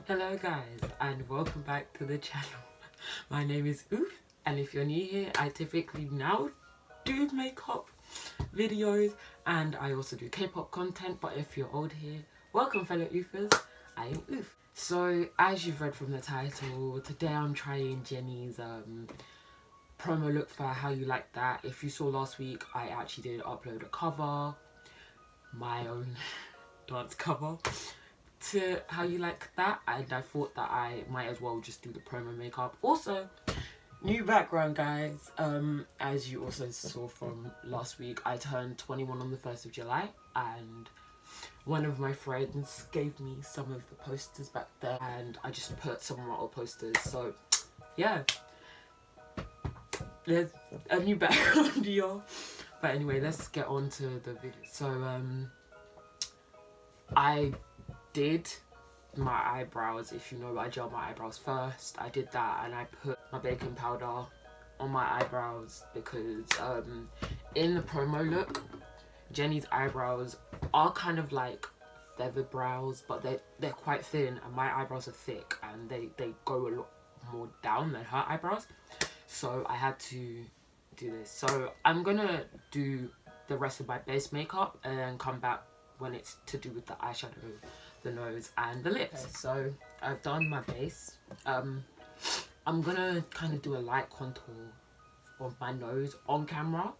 Hello guys and welcome back to the channel. My name is Oof, and if you're new here, I typically now do makeup videos and I also do K-pop content, but if you're old here, welcome fellow Oofers, I am Oof. So as you've read from the title, today I'm trying Jennie's promo look for How You Like That. If you saw last week, I actually did upload a cover, my own dance cover, to How You Like That, and I thought that I might as well just do the promo makeup. Also, new background guys, as you also saw from last week, I turned 21 on the 1st of July, and one of my friends gave me some of the posters back there and I just put some of my old posters. So yeah, there's a new background y'all. But anyway, let's get on to the video. So I did my eyebrows. If you know, I gel my eyebrows first. I did that and I put my baking powder on my eyebrows because in the promo look, Jennie's eyebrows are kind of like feathered brows, but they're quite thin, and my eyebrows are thick and they go a lot more down than her eyebrows. So I had to do this. So I'm gonna do the rest of my base makeup and then come back when it's to do with the eyeshadow, the nose and the lips. Okay, so I've done my base. I'm gonna kind of do a light contour of my nose on camera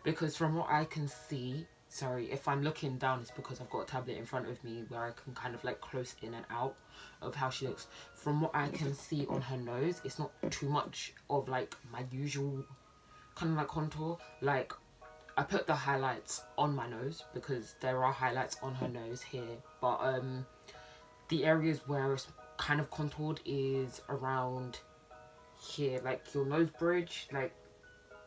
because from what I can see, sorry if I'm looking down, it's because I've got a tablet in front of me where I can kind of like close in and out of how she looks. From what I can see on her nose, it's not too much of like my usual kind of like contour. Like I put the highlights on my nose because there are highlights on her nose here, but the areas where it's kind of contoured is around here, like your nose bridge, like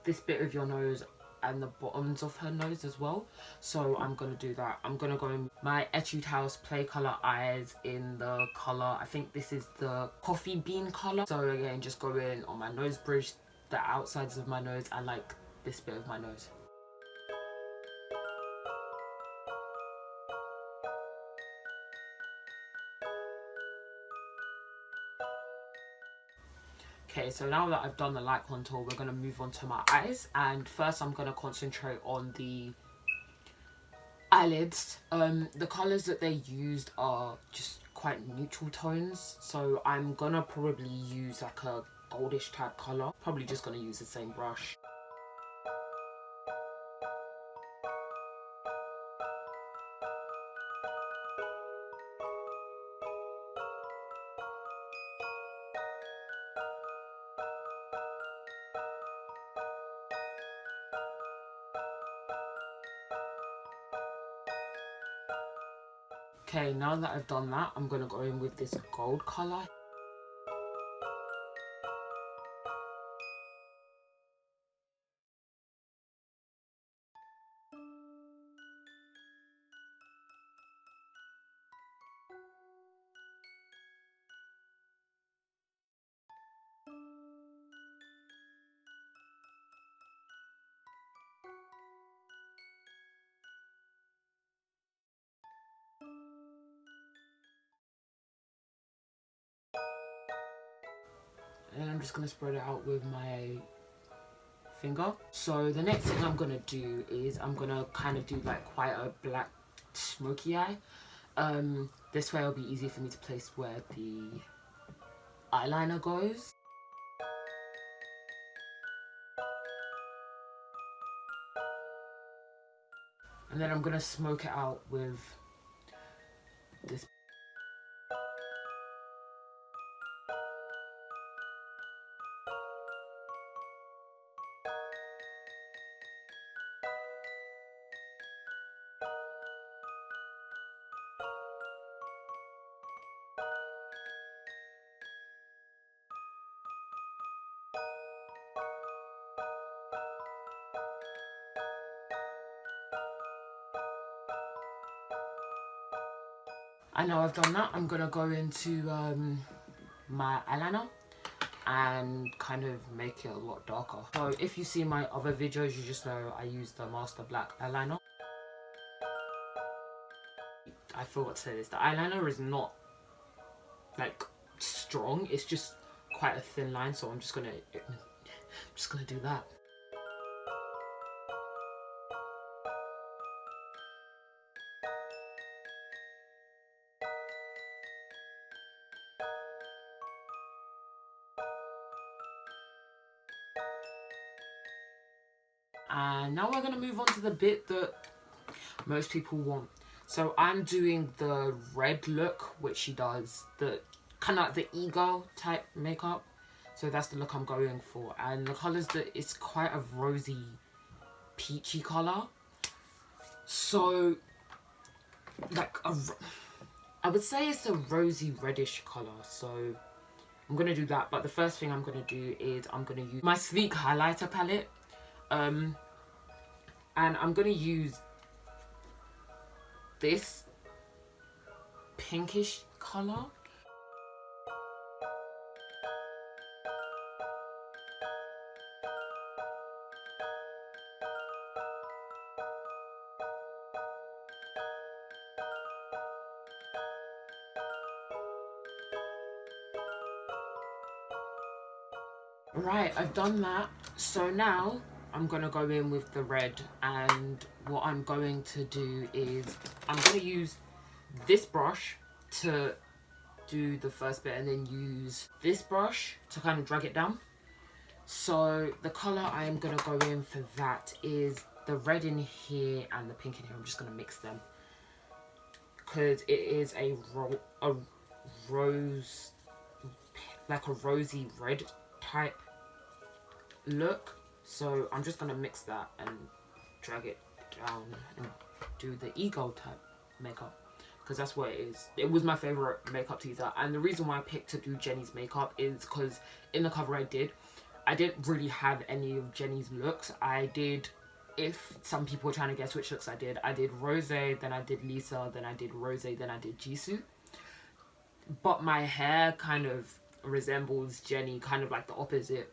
this bit of your nose and the bottoms of her nose as well. So I'm gonna do that. I'm gonna go in my Etude House Play Color eyes in the color, I think this is the coffee bean color. So again, just go in on my nose bridge, the outsides of my nose, and like this bit of my nose. Okay, so now that I've done the light contour, we're going to move on to my eyes. And first I'm going to concentrate on the eyelids. The colours that they used are just quite neutral tones. So I'm going to probably use like a goldish type colour. Probably just going to use the same brush. Okay, now that I've done that, I'm going to go in with this gold colour. And I'm just going to spread it out with my finger. So the next thing I'm going to do is I'm going to kind of do like quite a black smoky eye. This way it'll be easy for me to place where the eyeliner goes. And then I'm going to smoke it out with this. I know I've done that. I'm going to go into my eyeliner and kind of make it a lot darker. So if you see my other videos, you just know I use the Master Black eyeliner. I forgot to say this, the eyeliner is not like strong. It's just quite a thin line, so I'm just gonna do that. And now we're gonna move on to the bit that most people want. So I'm doing the red look, which she does, the kind of like the ego type makeup. So that's the look I'm going for. And the colours that it's quite a rosy, peachy colour. So like I would say it's a rosy reddish colour. So I'm gonna do that. But the first thing I'm gonna do is I'm gonna use my Sleek highlighter palette. And I'm gonna use this pinkish colour. Right, I've done that. So now I'm gonna go in with the red, and what I'm going to do is I'm gonna use this brush to do the first bit and then use this brush to kind of drag it down. So the colour I am gonna go in for that is the red in here and the pink in here. I'm just gonna mix them because it is a rose, like a rosy red type look. So I'm just gonna mix that and drag it down and do the ego type makeup because that's what it is. It was my favorite makeup teaser, and the reason why I picked to do Jennie's makeup is because in the cover I didn't really have any of Jennie's looks. I did, if some people were trying to guess which looks I did Rosy, then I did Lisa, then I did Rosy, then I did Jisoo. But my hair kind of resembles Jennie, kind of like the opposite,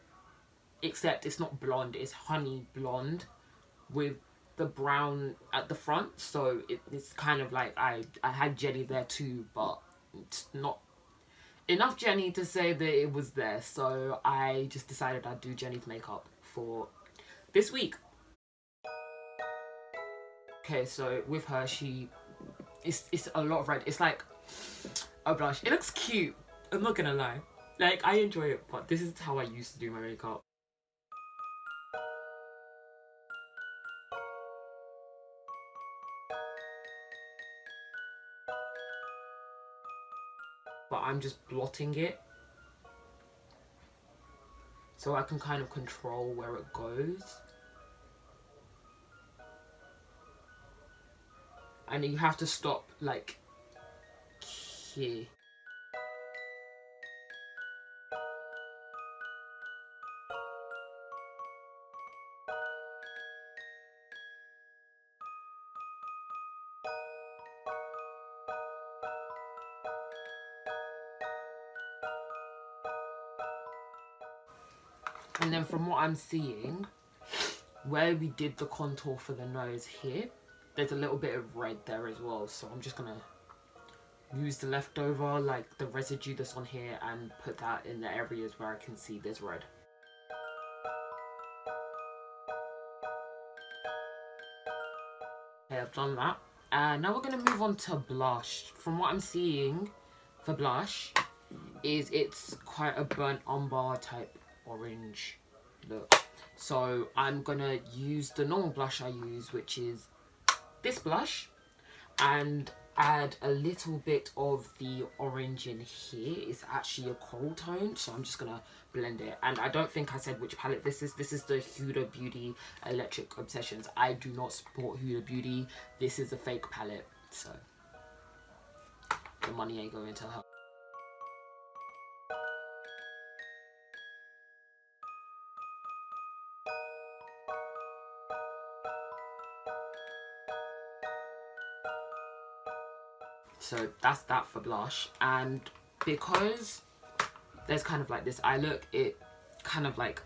except it's not blonde, it's honey blonde with the brown at the front. So it's kind of like I had Jennie there too, but it's not enough Jennie to say that it was there. So I just decided I'd do Jennie's makeup for this week. Okay, so with her, it's a lot of red. It's like a blush. It looks cute, I'm not gonna lie. Like, I enjoy it, but this is how I used to do my makeup. But I'm just blotting it so I can kind of control where it goes. And you have to stop like here. And then from what I'm seeing, where we did the contour for the nose here, there's a little bit of red there as well. So I'm just gonna use the leftover, like the residue that's on here, and put that in the areas where I can see there's red. Okay, I've done that. And now we're gonna move on to blush. From what I'm seeing for blush, is it's quite a burnt umber type orange look. So I'm gonna use the normal blush I use, which is this blush, and add a little bit of the orange in here. It's actually a coral tone, so I'm just gonna blend it. And I don't think I said which palette this is. This is the Huda Beauty Electric Obsessions. I do not support Huda Beauty. This is a fake palette, so the money ain't going to her. So that's that for blush. And because there's kind of like this eye look, it kind of like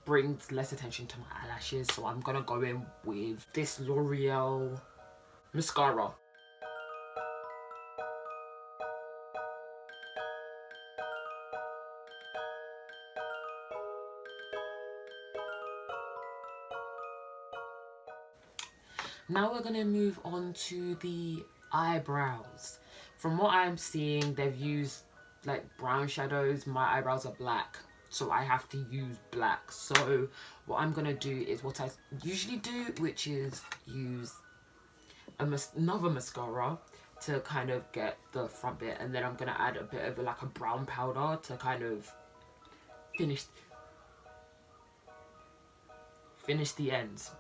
brings less attention to my eyelashes. So I'm gonna go in with this L'Oreal mascara. Now we're gonna move on to the eyebrows. From what I'm seeing, they've used like brown shadows. My eyebrows are black, so I have to use black. So what I'm gonna do is what I usually do, which is use another mascara to kind of get the front bit, and then I'm gonna add a bit of like a brown powder to kind of finish the ends.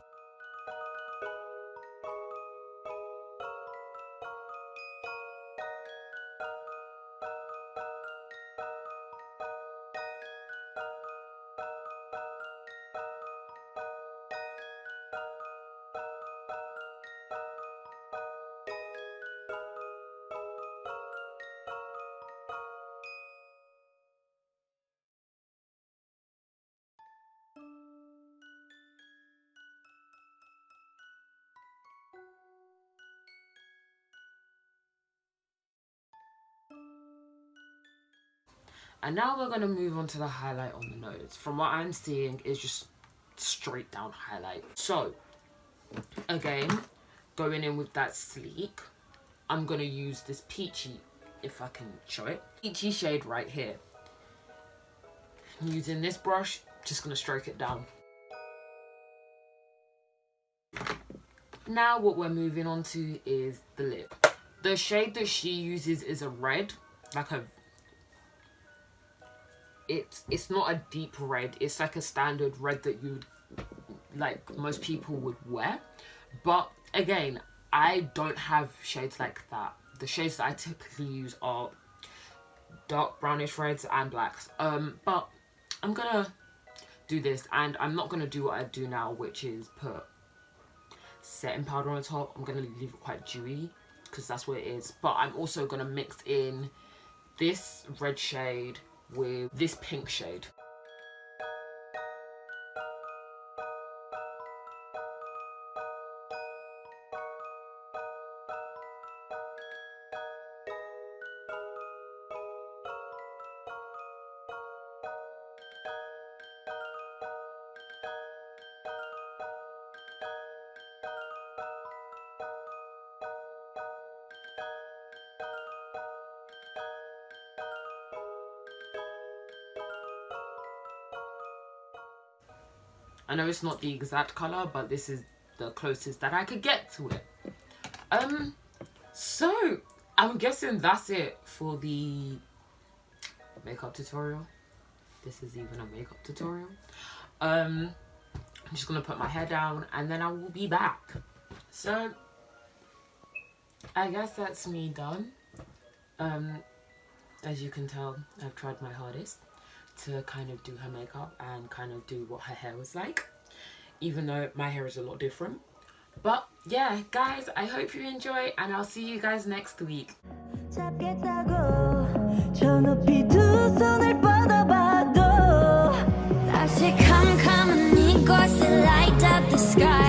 And now we're going to move on to the highlight on the nose. From what I'm seeing is just straight down highlight. So, again, going in with that sleek, I'm going to use this peachy, if I can show it, peachy shade right here. Using this brush, just going to stroke it down. Now what we're moving on to is the lip. The shade that she uses is a red, like a... It's not a deep red, it's like a standard red that you like most people would wear. But again, I don't have shades like that. The shades that I typically use are dark brownish reds and blacks. But I'm gonna do this, and I'm not gonna do what I do now, which is put setting powder on the top. I'm gonna leave it quite dewy because that's what it is. But I'm also gonna mix in this red shade with this pink shade. I know it's not the exact colour, but this is the closest that I could get to it. So I'm guessing that's it for the makeup tutorial. This is even a makeup tutorial. I'm just gonna put my hair down and then I will be back. So I guess that's me done. As you can tell, I've tried my hardest to kind of do her makeup and kind of do what her hair was like, even though my hair is a lot different. But yeah, guys, I hope you enjoy, and I'll see you guys next week. 다시 캄캄한 이곳에 light up the sky.